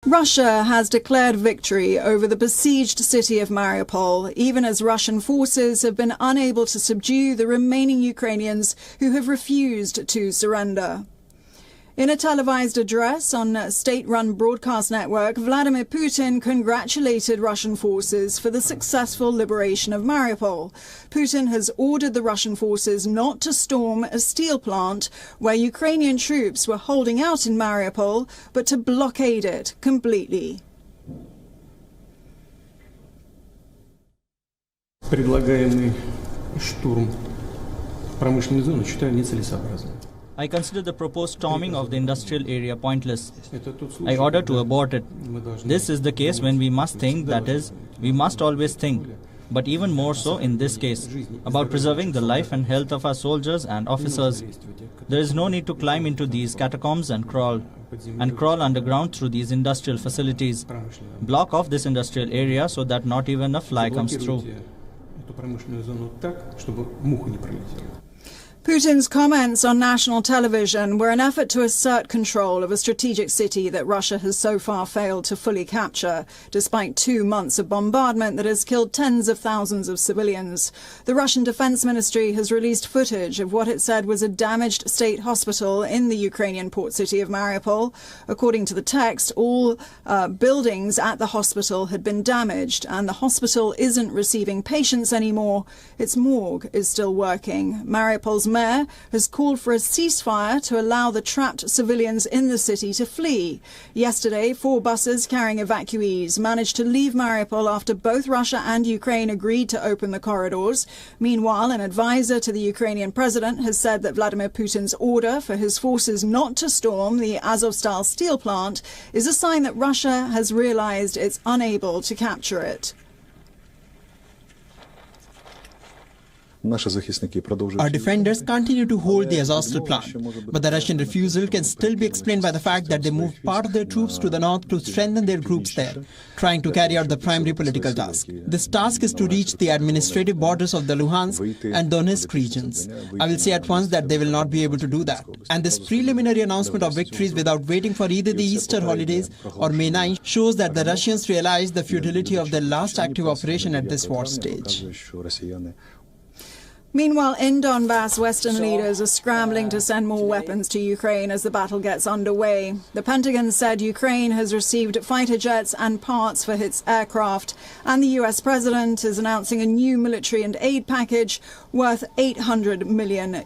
Russia has declared victory over the besieged city of Mariupol, even as Russian forces have been unable to subdue the remaining Ukrainians who have refused to surrender. In a televised address on a state-run broadcast network, Vladimir Putin congratulated Russian forces for the successful liberation of Mariupol. Putin has ordered the Russian forces not to storm a steel plant where Ukrainian troops were holding out in Mariupol, but to blockade it completely. Предлагаемый штурм промышленной зоны считаю нецелесообразным. I consider the proposed storming of the industrial area pointless. I order to abort it. This is the case when we must think, that is, we must always think, but even more so in this case, about preserving the life and health of our soldiers and officers. There is no need to climb into these catacombs and crawl underground through these industrial facilities. Block off this industrial area so that not even a fly comes through. Putin's comments on national television were an effort to assert control of a strategic city that Russia has so far failed to fully capture, despite 2 months of bombardment that has killed tens of thousands of civilians. The Russian Defense Ministry has released footage of what it said was a damaged state hospital in the Ukrainian port city of Mariupol. According to the text, all buildings at the hospital had been damaged, and the hospital isn't receiving patients anymore. Its morgue is still working. Mariupol's mayor has called for a ceasefire to allow the trapped civilians in the city to flee. Yesterday, 4 buses carrying evacuees managed to leave Mariupol after both Russia and Ukraine agreed to open the corridors. Meanwhile, an advisor to the Ukrainian president has said that Vladimir Putin's order for his forces not to storm the Azovstal steel plant is a sign that Russia has realized it's unable to capture it. Our defenders continue to hold the Azovstal plant, but the Russian refusal can still be explained by the fact that they moved part of their troops to the north to strengthen their groups there, trying to carry out the primary political task. This task is to reach the administrative borders of the Luhansk and Donetsk regions. I will say at once that they will not be able to do that. And this preliminary announcement of victories without waiting for either the Easter holidays or May 9 shows that the Russians realize the futility of their last active operation at this war stage. Meanwhile, in Donbas, Western leaders are scrambling to send more weapons to Ukraine as the battle gets underway. The Pentagon said Ukraine has received fighter jets and parts for its aircraft, and the US president is announcing a new military and aid package worth $800 million.